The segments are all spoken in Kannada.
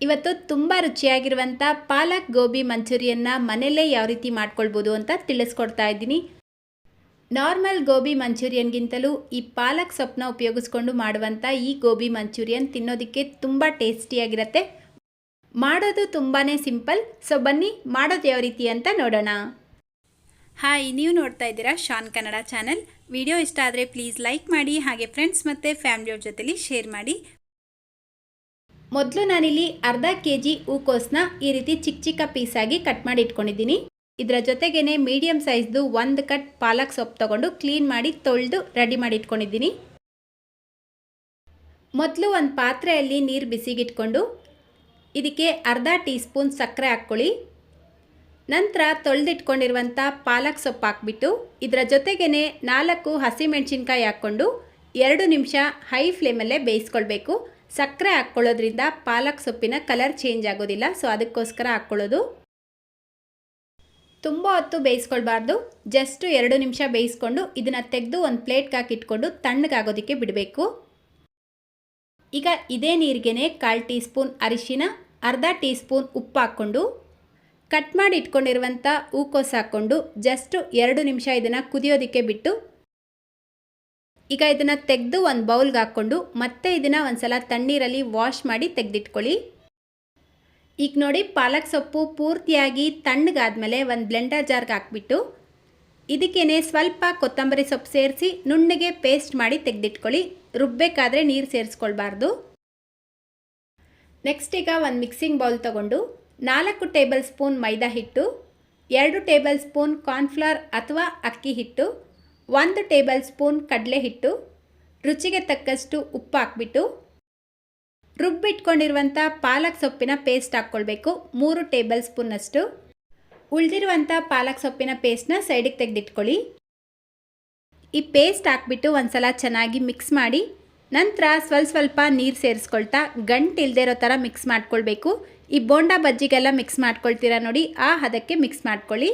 ಇವತ್ತು ತುಂಬ ರುಚಿಯಾಗಿರುವಂಥ ಪಾಲಕ್ ಗೋಬಿ ಮಂಚೂರಿಯನ್ನ ಮನೆಯಲ್ಲೇ ಯಾವ ರೀತಿ ಮಾಡ್ಕೊಳ್ಬೋದು ಅಂತ ತಿಳಿಸ್ಕೊಡ್ತಾ ಇದ್ದೀನಿ. ನಾರ್ಮಲ್ ಗೋಬಿ ಮಂಚೂರಿಯನ್ಗಿಂತಲೂ ಈ ಪಾಲಕ್ ಸೊಪ್ಪನ್ನ ಉಪಯೋಗಿಸ್ಕೊಂಡು ಮಾಡುವಂಥ ಈ ಗೋಬಿ ಮಂಚೂರಿಯನ್ ತಿನ್ನೋದಕ್ಕೆ ತುಂಬ ಟೇಸ್ಟಿಯಾಗಿರುತ್ತೆ. ಮಾಡೋದು ತುಂಬಾ ಸಿಂಪಲ್. ಸೊ ಬನ್ನಿ ಮಾಡೋದು ಯಾವ ರೀತಿ ಅಂತ ನೋಡೋಣ. ಹಾಯ್, ನೀವು ನೋಡ್ತಾ ಇದ್ದೀರಾ ಶಾನ್ ಕನ್ನಡ ಚಾನಲ್. ವಿಡಿಯೋ ಇಷ್ಟ ಆದರೆ ಪ್ಲೀಸ್ ಲೈಕ್ ಮಾಡಿ, ಹಾಗೆ ಫ್ರೆಂಡ್ಸ್ ಮತ್ತು ಫ್ಯಾಮಿಲಿಯವ್ರ ಜೊತೆಲಿ ಶೇರ್ ಮಾಡಿ. ಮೊದಲು ನಾನಿಲ್ಲಿ ಅರ್ಧ ಕೆಜಿ ಹೂಕೋಸನ್ನ ಈ ರೀತಿ ಚಿಕ್ಕ ಚಿಕ್ಕ ಪೀಸಾಗಿ ಕಟ್ ಮಾಡಿ ಇಟ್ಕೊಂಡಿದ್ದೀನಿ. ಇದರ ಜೊತೆಗೇನೆ ಮೀಡಿಯಂ ಸೈಜ್ದು ಒಂದು ಕಟ್ ಪಾಲಕ್ ಸೊಪ್ಪು ತಗೊಂಡು ಕ್ಲೀನ್ ಮಾಡಿ ತೊಳೆದು ರೆಡಿ ಮಾಡಿ ಇಟ್ಕೊಂಡಿದ್ದೀನಿ. ಮೊದಲು ಒಂದು ಪಾತ್ರೆಯಲ್ಲಿ ನೀರು ಬಿಸಿಗಿಟ್ಕೊಂಡು ಇದಕ್ಕೆ ಅರ್ಧ ಟೀ ಸ್ಪೂನ್ ಸಕ್ಕರೆ ಹಾಕ್ಕೊಳ್ಳಿ. ನಂತರ ತೊಳೆದಿಟ್ಕೊಂಡಿರುವಂಥ ಪಾಲಕ್ ಸೊಪ್ಪು ಹಾಕ್ಬಿಟ್ಟು ಇದರ ಜೊತೆಗೇ 4 ಹಸಿಮೆಣಸಿನ್ಕಾಯಿ ಹಾಕ್ಕೊಂಡು 2 ನಿಮಿಷ ಹೈ ಫ್ಲೇಮಲ್ಲೇ ಬೇಯಿಸ್ಕೊಳ್ಬೇಕು. ಸಕ್ಕರೆ ಹಾಕ್ಕೊಳ್ಳೋದ್ರಿಂದ ಪಾಲಕ್ ಸೊಪ್ಪಿನ ಕಲರ್ ಚೇಂಜ್ ಆಗೋದಿಲ್ಲ, ಸೊ ಅದಕ್ಕೋಸ್ಕರ ಹಾಕ್ಕೊಳ್ಳೋದು. ತುಂಬ ಹೊತ್ತು ಬೇಯಿಸ್ಕೊಳ್ಬಾರ್ದು, ಜಸ್ಟ್ 2 ನಿಮಿಷ ಬೇಯಿಸ್ಕೊಂಡು ಇದನ್ನು ತೆಗೆದು ಒಂದು ಪ್ಲೇಟ್ಗೆ ಹಾಕಿಟ್ಕೊಂಡು ತಣ್ಣಗಾಗೋದಕ್ಕೆ ಬಿಡಬೇಕು. ಈಗ ಇದೇ ನೀರಿಗೆನೆ 1/4 ಟೀ ಸ್ಪೂನ್ ಅರಿಶಿನ, ಅರ್ಧ ಟೀ ಸ್ಪೂನ್ ಉಪ್ಪು ಹಾಕ್ಕೊಂಡು ಕಟ್ ಮಾಡಿ ಇಟ್ಕೊಂಡಿರುವಂಥ ಹೂಕೋಸು ಹಾಕ್ಕೊಂಡು ಜಸ್ಟ್ 2 ನಿಮಿಷ ಇದನ್ನು ಕುದಿಯೋದಕ್ಕೆ ಬಿಟ್ಟು ಈಗ ಇದನ್ನು ತೆಗೆದು ಒಂದು ಬೌಲ್ಗೆ ಹಾಕ್ಕೊಂಡು ಮತ್ತೆ ಇದನ್ನು ಒಂದು ಸಲ ತಣ್ಣೀರಲ್ಲಿ ವಾಶ್ ಮಾಡಿ ತೆಗೆದಿಟ್ಕೊಳ್ಳಿ. ಈಗ ನೋಡಿ, ಪಾಲಕ್ ಸೊಪ್ಪು ಪೂರ್ತಿಯಾಗಿ ತಣ್ಣಗಾದ್ಮೇಲೆ ಒಂದು ಬ್ಲೆಂಡರ್ ಜಾರ್ಗೆ ಹಾಕ್ಬಿಟ್ಟು ಇದಕ್ಕೇನೆ ಸ್ವಲ್ಪ ಕೊತ್ತಂಬರಿ ಸೊಪ್ಪು ಸೇರಿಸಿ ನುಣ್ಣಗೆ ಪೇಸ್ಟ್ ಮಾಡಿ ತೆಗೆದಿಟ್ಕೊಳ್ಳಿ. ರುಬ್ಬಬೇಕಾದ್ರೆ ನೀರು ಸೇರಿಸ್ಕೊಳ್ಬಾರ್ದು. ನೆಕ್ಸ್ಟ್ ಈಗ ಒಂದು ಮಿಕ್ಸಿಂಗ್ ಬೌಲ್ ತೊಗೊಂಡು 4 ಟೇಬಲ್ ಸ್ಪೂನ್ ಮೈದಾ ಹಿಟ್ಟು, 2 ಟೇಬಲ್ ಸ್ಪೂನ್ ಕಾರ್ನ್ಫ್ಲವರ್ ಅಥವಾ ಅಕ್ಕಿ ಹಿಟ್ಟು, 1 ಟೇಬಲ್ ಸ್ಪೂನ್ ಕಡಲೆ ಹಿಟ್ಟು, ರುಚಿಗೆ ತಕ್ಕಷ್ಟು ಉಪ್ಪು ಹಾಕ್ಬಿಟ್ಟು ರುಬ್ಬಿಟ್ಕೊಂಡಿರುವಂಥ ಪಾಲಕ್ ಸೊಪ್ಪಿನ ಪೇಸ್ಟ್ ಹಾಕ್ಕೊಳ್ಬೇಕು. 3 ಟೇಬಲ್ ಸ್ಪೂನ್ನಷ್ಟು. ಉಳಿದಿರುವಂಥ ಪಾಲಕ್ ಸೊಪ್ಪಿನ ಪೇಸ್ಟ್ನ ಸೈಡಿಗೆ ತೆಗೆದಿಟ್ಕೊಳ್ಳಿ. ಈ ಪೇಸ್ಟ್ ಹಾಕ್ಬಿಟ್ಟು ಒಂದು ಸಲ ಚೆನ್ನಾಗಿ ಮಿಕ್ಸ್ ಮಾಡಿ ನಂತರ ಸ್ವಲ್ಪ ನೀರು ಸೇರಿಸ್ಕೊಳ್ತಾ ಗಂಟಿಲ್ದೇ ಇರೋ ಥರ ಮಿಕ್ಸ್ ಮಾಡ್ಕೊಳ್ಬೇಕು. ಈ ಬೋಂಡಾ ಬಜ್ಜಿಗೆಲ್ಲ ಮಿಕ್ಸ್ ಮಾಡ್ಕೊಳ್ತೀರಾ ನೋಡಿ, ಆ ಹದಕ್ಕೆ ಮಿಕ್ಸ್ ಮಾಡ್ಕೊಳ್ಳಿ.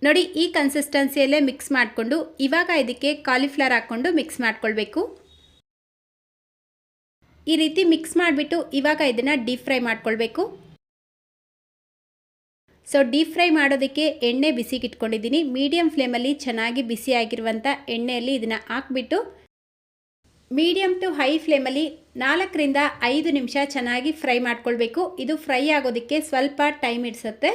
ನೋಡಿ, ಈ ಕನ್ಸಿಸ್ಟೆನ್ಸಿಯಲ್ಲೇ ಮಿಕ್ಸ್ ಮಾಡಿಕೊಂಡು ಇವಾಗ ಇದಕ್ಕೆ ಕಾಲಿಫ್ಲವರ್ ಹಾಕ್ಕೊಂಡು ಮಿಕ್ಸ್ ಮಾಡ್ಕೊಳ್ಬೇಕು. ಈ ರೀತಿ ಮಿಕ್ಸ್ ಮಾಡಿಬಿಟ್ಟು ಇವಾಗ ಇದನ್ನು ಡೀಪ್ ಫ್ರೈ ಮಾಡ್ಕೊಳ್ಬೇಕು. ಸೊ ಡೀಪ್ ಫ್ರೈ ಮಾಡೋದಕ್ಕೆ ಎಣ್ಣೆ ಬಿಸಿಗೆ ಇಟ್ಕೊಂಡಿದ್ದೀನಿ. ಮೀಡಿಯಂ ಫ್ಲೇಮಲ್ಲಿ ಚೆನ್ನಾಗಿ ಬಿಸಿಯಾಗಿರುವಂಥ ಎಣ್ಣೆಯಲ್ಲಿ ಇದನ್ನು ಹಾಕ್ಬಿಟ್ಟು ಮೀಡಿಯಂ ಟು ಹೈ ಫ್ಲೇಮಲ್ಲಿ 4 ರಿಂದ 5 ನಿಮಿಷ ಚೆನ್ನಾಗಿ ಫ್ರೈ ಮಾಡ್ಕೊಳ್ಬೇಕು. ಇದು ಫ್ರೈ ಆಗೋದಕ್ಕೆ ಸ್ವಲ್ಪ ಟೈಮ್ ಹಿಡಿಸುತ್ತೆ.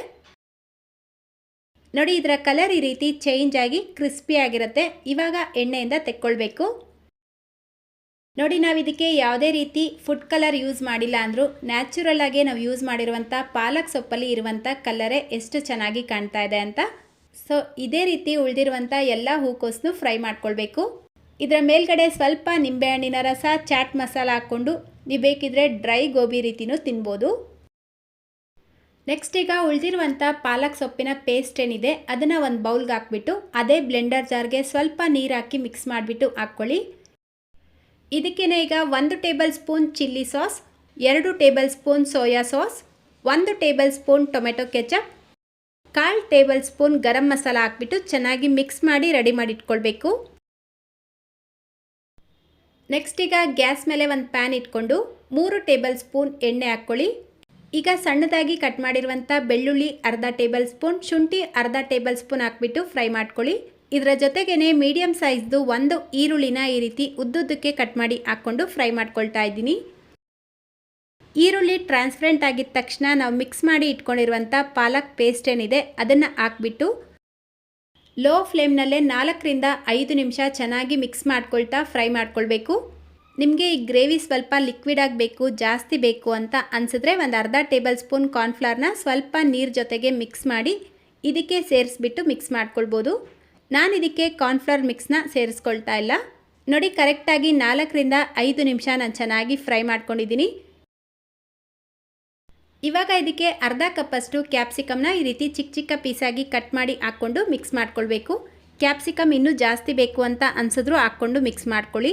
ನೋಡಿ, ಇದರ ಕಲರ್ ಈ ರೀತಿ ಚೇಂಜ್ ಆಗಿ ಕ್ರಿಸ್ಪಿ ಆಗಿರುತ್ತೆ. ಇವಾಗ ಎಣ್ಣೆಯಿಂದ ತೆಕ್ಕೊಳ್ಬೇಕು. ನೋಡಿ, ನಾವು ಇದಕ್ಕೆ ಯಾವುದೇ ರೀತಿ ಫುಡ್ ಕಲರ್ ಯೂಸ್ ಮಾಡಿಲ್ಲ ಅಂದರೂ ನ್ಯಾಚುರಲ್ ಆಗಿ ನಾವು ಯೂಸ್ ಮಾಡಿರುವಂಥ ಪಾಲಕ್ ಸೊಪ್ಪಲ್ಲಿ ಇರುವಂಥ ಕಲರೇ ಎಷ್ಟು ಚೆನ್ನಾಗಿ ಕಾಣ್ತಾ ಇದೆ ಅಂತ. ಸೊ ಇದೇ ರೀತಿ ಉಳಿದಿರುವಂಥ ಎಲ್ಲ ಹೂಕೋಸನ್ನು ಫ್ರೈ ಮಾಡ್ಕೊಳ್ಬೇಕು. ಇದರ ಮೇಲ್ಗಡೆ ಸ್ವಲ್ಪ ನಿಂಬೆಹಣ್ಣಿನ ರಸ, ಚಾಟ್ ಮಸಾಲ ಹಾಕ್ಕೊಂಡು ನೀವು ಬೇಕಿದ್ರೆ ಡ್ರೈ ಗೋಬಿ ರೀತಿನೂ ತಿನ್ಬೋದು. ನೆಕ್ಸ್ಟ್ ಈಗ ಉಳಿದಿರುವಂಥ ಪಾಲಕ್ ಸೊಪ್ಪಿನ ಪೇಸ್ಟ್ ಏನಿದೆ ಅದನ್ನು ಒಂದು ಬೌಲ್ಗೆ ಹಾಕ್ಬಿಟ್ಟು ಅದೇ ಬ್ಲೆಂಡರ್ ಜಾರ್ಗೆ ಸ್ವಲ್ಪ ನೀರು ಹಾಕಿ ಮಿಕ್ಸ್ ಮಾಡಿಬಿಟ್ಟು ಹಾಕ್ಕೊಳ್ಳಿ. ಇದಕ್ಕೇನೆ ಈಗ 1 table spoon chilli sauce, 2 table spoon soya sauce, 1 table spoon tomato ketchup, 1/4 table spoon garam masala ಹಾಕ್ಬಿಟ್ಟು ಚೆನ್ನಾಗಿ ಮಿಕ್ಸ್ ಮಾಡಿ ರೆಡಿ ಮಾಡಿ ಇಟ್ಕೊಳ್ಬೇಕು. ನೆಕ್ಸ್ಟ್ ಈಗ ಗ್ಯಾಸ್ ಮೇಲೆ ಒಂದು ಪ್ಯಾನ್ ಇಟ್ಕೊಂಡು 3 ಟೇಬಲ್ ಸ್ಪೂನ್ ಎಣ್ಣೆ ಹಾಕ್ಕೊಳ್ಳಿ. ಈಗ ಸಣ್ಣದಾಗಿ ಕಟ್ ಮಾಡಿರುವಂಥ ಬೆಳ್ಳುಳ್ಳಿ ಅರ್ಧ ಟೇಬಲ್ ಸ್ಪೂನ್, ಶುಂಠಿ ಅರ್ಧ ಟೇಬಲ್ ಸ್ಪೂನ್ ಹಾಕ್ಬಿಟ್ಟು ಫ್ರೈ ಮಾಡ್ಕೊಳ್ಳಿ. ಇದರ ಜೊತೆಗೇ ಮೀಡಿಯಂ ಸೈಜ್ದು 1 ಈರುಳ್ಳಿನ ಈ ರೀತಿ ಉದ್ದುದ್ದಕ್ಕೆ ಕಟ್ ಮಾಡಿ ಹಾಕ್ಕೊಂಡು ಫ್ರೈ ಮಾಡ್ಕೊಳ್ತಾ ಇದ್ದೀನಿ. ಈರುಳ್ಳಿ ಟ್ರಾನ್ಸ್ಪರೆಂಟ್ ಆಗಿದ ತಕ್ಷಣ ನಾವು ಮಿಕ್ಸ್ ಮಾಡಿ ಇಟ್ಕೊಂಡಿರುವಂಥ ಪಾಲಕ್ ಪೇಸ್ಟ್ ಏನಿದೆ ಅದನ್ನು ಹಾಕ್ಬಿಟ್ಟು ಲೋ ಫ್ಲೇಮ್ನಲ್ಲೇ 4 ರಿಂದ 5 ನಿಮಿಷ ಚೆನ್ನಾಗಿ ಮಿಕ್ಸ್ ಮಾಡ್ಕೊಳ್ತಾ ಫ್ರೈ ಮಾಡ್ಕೊಳ್ಬೇಕು. ನಿಮಗೆ ಈ ಗ್ರೇವಿ ಸ್ವಲ್ಪ ಲಿಕ್ವಿಡ್ ಆಗಬೇಕು, ಜಾಸ್ತಿ ಬೇಕು ಅಂತ ಅನಿಸಿದ್ರೆ ಒಂದು ಅರ್ಧ ಟೇಬಲ್ ಸ್ಪೂನ್ ಕಾರ್ನ್ಫ್ಲವರ್ನ ಸ್ವಲ್ಪ ನೀರು ಜೊತೆಗೆ ಮಿಕ್ಸ್ ಮಾಡಿ ಇದಕ್ಕೆ ಸೇರಿಸ್ಬಿಟ್ಟು ಮಿಕ್ಸ್ ಮಾಡ್ಕೊಳ್ಬೋದು. ನಾನು ಇದಕ್ಕೆ ಕಾರ್ನ್ಫ್ಲವರ್ ಮಿಕ್ಸ್ನ ಸೇರಿಸ್ಕೊಳ್ತಾ ಇಲ್ಲ. ನೋಡಿ, ಕರೆಕ್ಟಾಗಿ 4 ರಿಂದ 5 ನಿಮಿಷ ನಾನು ಚೆನ್ನಾಗಿ ಫ್ರೈ ಮಾಡ್ಕೊಂಡಿದ್ದೀನಿ. ಇವಾಗ ಇದಕ್ಕೆ ಅರ್ಧ ಕಪ್ಪಷ್ಟು ಕ್ಯಾಪ್ಸಿಕಮ್ನ ಈ ರೀತಿ ಚಿಕ್ಕ ಚಿಕ್ಕ ಪೀಸಾಗಿ ಕಟ್ ಮಾಡಿ ಹಾಕ್ಕೊಂಡು ಮಿಕ್ಸ್ ಮಾಡ್ಕೊಳ್ಬೇಕು. ಕ್ಯಾಪ್ಸಿಕಮ್ ಇನ್ನೂ ಜಾಸ್ತಿ ಬೇಕು ಅಂತ ಅನಿಸಿದ್ರು ಹಾಕ್ಕೊಂಡು ಮಿಕ್ಸ್ ಮಾಡ್ಕೊಳ್ಳಿ.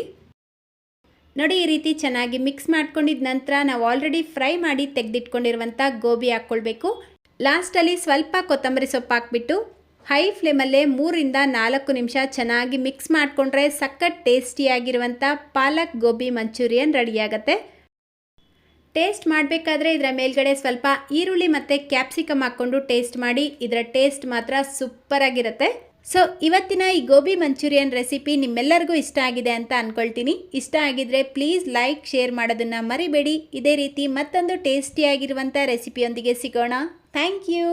ನೋಡಿ, ಈ ರೀತಿ ಚೆನ್ನಾಗಿ ಮಿಕ್ಸ್ ಮಾಡ್ಕೊಂಡಿದ್ದ ನಂತರ ನಾವು ಆಲ್ರೆಡಿ ಫ್ರೈ ಮಾಡಿ ತೆಗೆದಿಟ್ಕೊಂಡಿರುವಂಥ ಗೋಬಿ ಹಾಕ್ಕೊಳ್ಬೇಕು. ಲಾಸ್ಟಲ್ಲಿ ಸ್ವಲ್ಪ ಕೊತ್ತಂಬರಿ ಸೊಪ್ಪು ಹಾಕ್ಬಿಟ್ಟು ಹೈ ಫ್ಲೇಮಲ್ಲೇ 3 ರಿಂದ 4 ನಿಮಿಷ ಚೆನ್ನಾಗಿ ಮಿಕ್ಸ್ ಮಾಡಿಕೊಂಡ್ರೆ ಸಖತ್ ಟೇಸ್ಟಿಯಾಗಿರುವಂಥ ಪಾಲಕ್ ಗೋಬಿ ಮಂಚೂರಿಯನ್ ರೆಡಿಯಾಗುತ್ತೆ. ಟೇಸ್ಟ್ ಮಾಡಬೇಕಾದ್ರೆ ಇದರ ಮೇಲ್ಗಡೆ ಸ್ವಲ್ಪ ಈರುಳ್ಳಿ ಮತ್ತು ಕ್ಯಾಪ್ಸಿಕಮ್ ಹಾಕ್ಕೊಂಡು ಟೇಸ್ಟ್ ಮಾಡಿ. ಇದರ ಟೇಸ್ಟ್ ಮಾತ್ರ ಸೂಪರಾಗಿರುತ್ತೆ. ಸೊ ಇವತ್ತಿನ ಈ ಗೋಬಿ ಮಂಚೂರಿಯನ್ ರೆಸಿಪಿ ನಿಮ್ಮೆಲ್ಲರಿಗೂ ಇಷ್ಟ ಆಗಿದೆ ಅಂತ ಅಂದ್ಕೊಳ್ತೀನಿ. ಇಷ್ಟ ಆಗಿದ್ರೆ ಪ್ಲೀಸ್ ಲೈಕ್ ಶೇರ್ ಮಾಡೋದನ್ನು ಮರಿಬೇಡಿ. ಇದೇ ರೀತಿ ಮತ್ತೊಂದು ಟೇಸ್ಟಿಯಾಗಿರುವಂಥ ರೆಸಿಪಿಯೊಂದಿಗೆ ಸಿಗೋಣ. Thank you.